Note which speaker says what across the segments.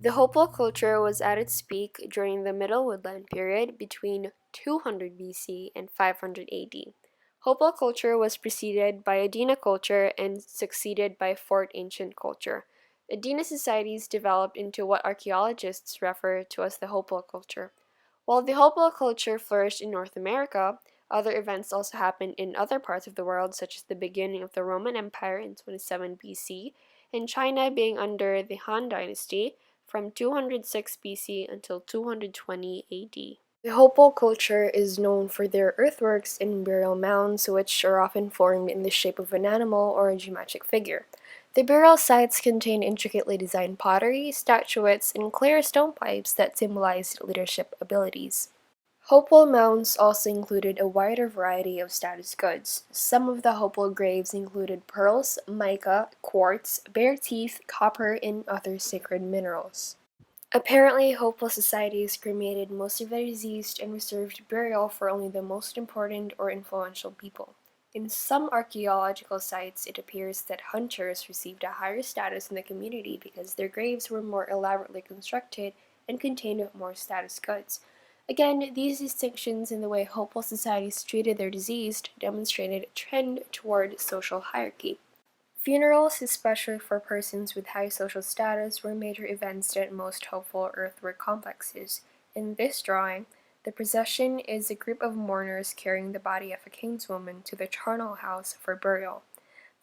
Speaker 1: The Hopewell culture was at its peak during the Middle Woodland period between 200 BC and 500 AD. Hopewell culture was preceded by Adena culture and succeeded by Fort Ancient culture. Adena societies developed into what archaeologists refer to as the Hopewell culture. While the Hopewell culture flourished in North America, other events also happened in other parts of the world, such as the beginning of the Roman Empire in 27 BC, and China being under the Han Dynasty from 206 BC until 220 AD. The Hopewell culture is known for their earthworks and burial mounds, which are often formed in the shape of an animal or a geometric figure. The burial sites contain intricately designed pottery, statuettes, and clear stone pipes that symbolized leadership abilities. Hopewell mounds also included a wider variety of status goods. Some of the Hopewell graves included pearls, mica, quartz, bear teeth, copper, and other sacred minerals. Apparently, Hopewell societies cremated most of their deceased and reserved burial for only the most important or influential people. In some archaeological sites, it appears that hunters received a higher status in the community because their graves were more elaborately constructed and contained more status goods. Again, these distinctions in the way Hopewell societies treated their deceased demonstrated a trend toward social hierarchy. Funerals, especially for persons with high social status, were major events at most Hopewell earthwork complexes. In this drawing, the procession is a group of mourners carrying the body of a kinswoman to the charnel house for burial.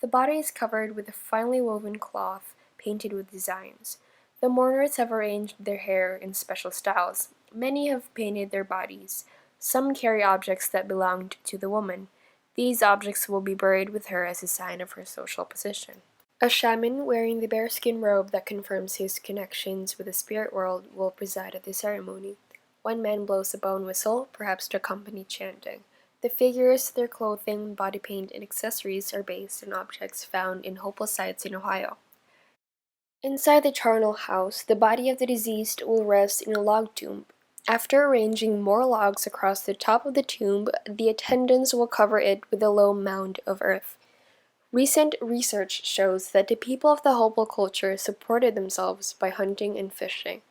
Speaker 1: The body is covered with a finely woven cloth painted with designs. The mourners have arranged their hair in special styles. Many have painted their bodies. Some carry objects that belonged to the woman. These objects will be buried with her as a sign of her social position. A shaman wearing the bearskin robe that confirms his connections with the spirit world will preside at the ceremony. One man blows a bone whistle, perhaps to accompany chanting. The figures, their clothing, body paint, and accessories are based on objects found in Hopewell sites in Ohio. Inside the charnel house, the body of the deceased will rest in a log tomb. After arranging more logs across the top of the tomb, the attendants will cover it with a low mound of earth. Recent research shows that the people of the Hopewell culture supported themselves by hunting and fishing,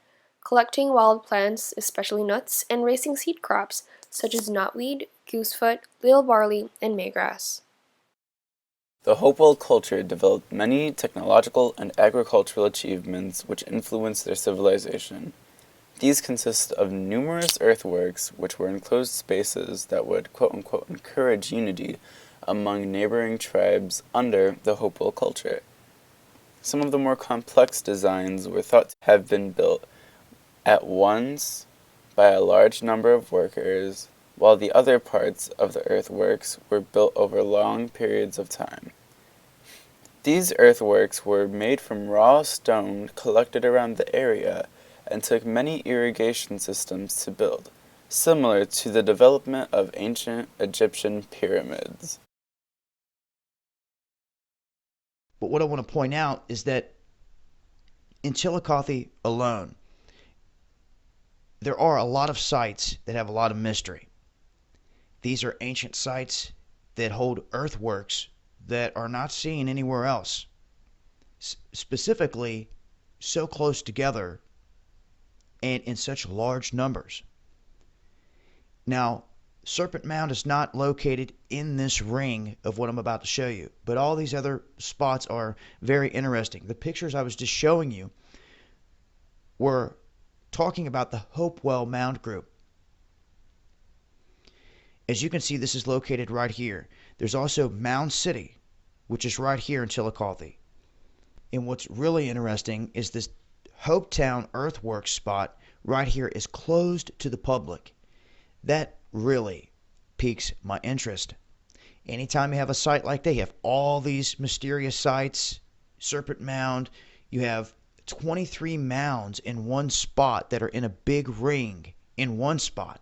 Speaker 1: collecting wild plants, especially nuts, and raising seed crops such as knotweed, goosefoot, little barley, and maygrass.
Speaker 2: The Hopewell culture developed many technological and agricultural achievements which influenced their civilization. These consist of numerous earthworks, which were enclosed spaces that would quote-unquote encourage unity among neighboring tribes under the Hopewell culture. Some of the more complex designs were thought to have been built at once by a large number of workers, while the other parts of the earthworks were built over long periods of time. These earthworks were made from raw stone collected around the area and took many irrigation systems to build, similar to the development of ancient Egyptian pyramids.
Speaker 3: But what I want to point out is that in Chillicothe alone, there are a lot of sites that have a lot of mystery. These are ancient sites that hold earthworks that are not seen anywhere else, specifically so close together and in such large numbers. Now, Serpent Mound is not located in this ring of what I'm about to show you, but all these other spots are very interesting. The pictures I was just showing you were talking about the Hopewell Mound group. As you can see, this is located right here. There's also Mound City, which is right here in Chillicothe. And what's really interesting is this Hopetown earthworks spot right here is closed to the public. That really piques my interest. Anytime you have a site like that, you have all these mysterious sites, Serpent Mound, you have 23 mounds in one spot that are in a big ring in one spot.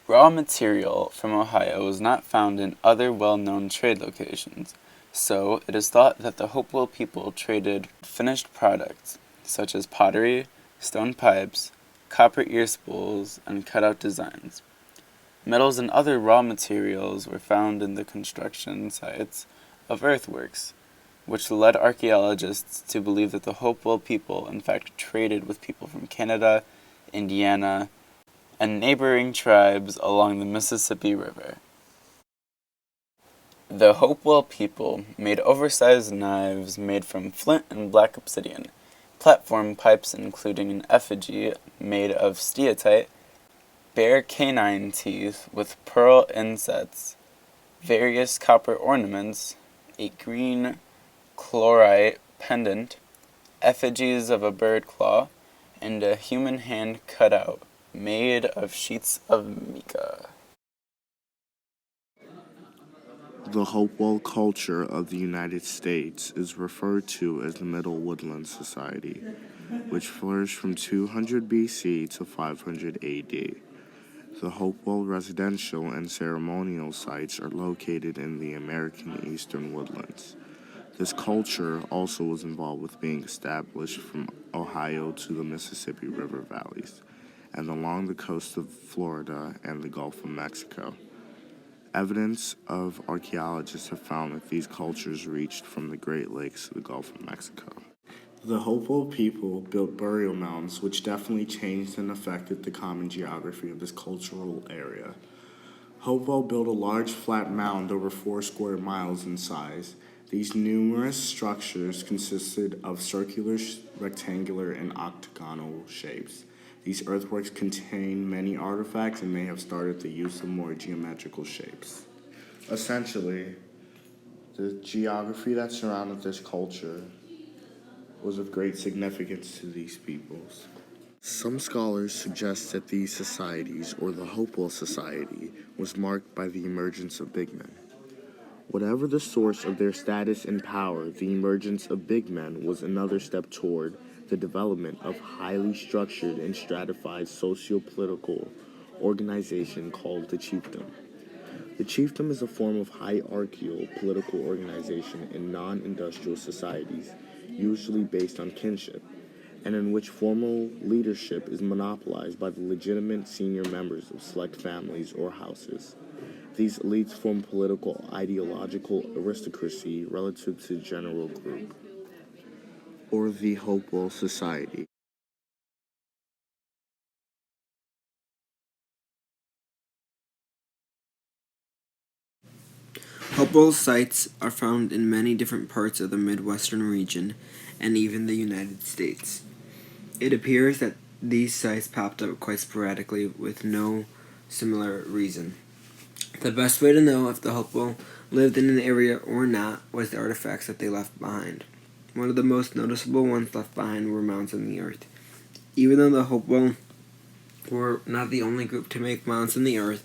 Speaker 2: Raw material from Ohio was not found in other well-known trade locations, so it is thought that the Hopewell people traded finished products, such as pottery, stone pipes, copper ear spools, and cutout designs. Metals and other raw materials were found in the construction sites of earthworks. which led archaeologists to believe that the Hopewell people in fact traded with people from Canada, Indiana, and neighboring tribes along the Mississippi River. The Hopewell people made oversized knives made from flint and black obsidian, platform pipes including an effigy made of steatite, bear canine teeth with pearl insets, various copper ornaments, a green chlorite pendant, effigies of a bird claw, and a human hand cutout made of sheets of mica.
Speaker 4: The Hopewell culture of the United States is referred to as the Middle Woodland Society, which flourished from 200 BC to 500 AD. The Hopewell residential and ceremonial sites are located in the American Eastern Woodlands. This culture also was involved with being established from Ohio to the Mississippi River valleys, and along the coast of Florida and the Gulf of Mexico. Evidence of archaeologists have found that these cultures reached from the Great Lakes to the Gulf of Mexico. The Hopewell people built burial mounds, which definitely changed and affected the common geography of this cultural area. Hopewell built a large flat mound over 4 square miles in size. These numerous structures consisted of circular, rectangular, and octagonal shapes. These earthworks contain many artifacts and may have started the use of more geometrical shapes. Essentially, the geography that surrounded this culture was of great significance to these peoples. Some scholars suggest that these societies, or the Hopewell Society, was marked by the emergence of big men. Whatever the source of their status and power, the emergence of big men was another step toward the development of highly structured and stratified socio-political organization called the Chieftain. The Chieftain is a form of hierarchical political organization in non-industrial societies, usually based on kinship, and in which formal leadership is monopolized by the legitimate senior members of select families or houses. These elites form political ideological aristocracy relative to the general group, or the Hopewell Society.
Speaker 5: Hopewell sites are found in many different parts of the Midwestern region and even the United States. It appears that these sites popped up quite sporadically with no similar reason. The best way to know if the Hopewell lived in an area or not was the artifacts that they left behind. One of the most noticeable ones left behind were mounds in the earth. Even though the Hopewell were not the only group to make mounds in the earth,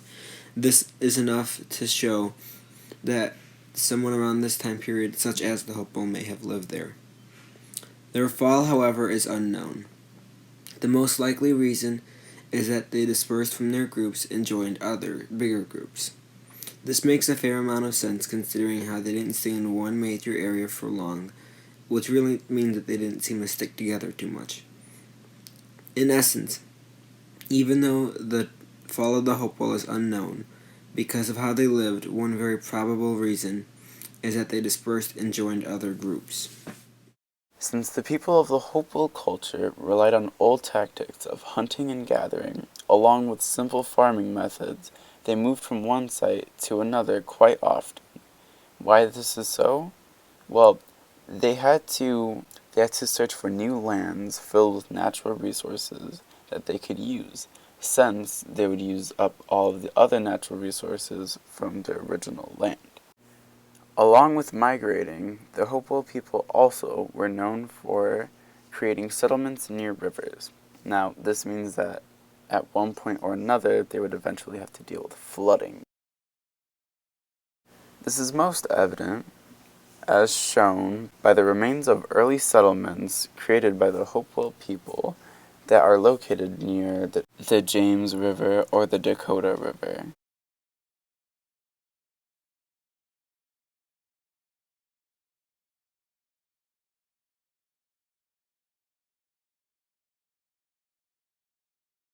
Speaker 5: this is enough to show that someone around this time period, such as the Hopewell, may have lived there. Their fall, however, is unknown. The most likely reason is that they dispersed from their groups and joined other, bigger groups. This makes a fair amount of sense considering how they didn't stay in one major area for long, which really means that they didn't seem to stick together too much. In essence, even though the fall of the Hopewell is unknown, because of how they lived, one very probable reason is that they dispersed and joined other groups.
Speaker 2: Since the people of the Hopewell culture relied on old tactics of hunting and gathering, along with simple farming methods, they moved from one site to another quite often. Why this is so? Well, they had to search for new lands filled with natural resources that they could use, since they would use up all of the other natural resources from their original land. Along with migrating, the Hopewell people also were known for creating settlements near rivers. Now, this means that at one point or another, they would eventually have to deal with flooding. This is most evident, as shown by the remains of early settlements created by the Hopewell people that are located near the James River or the Dakota River.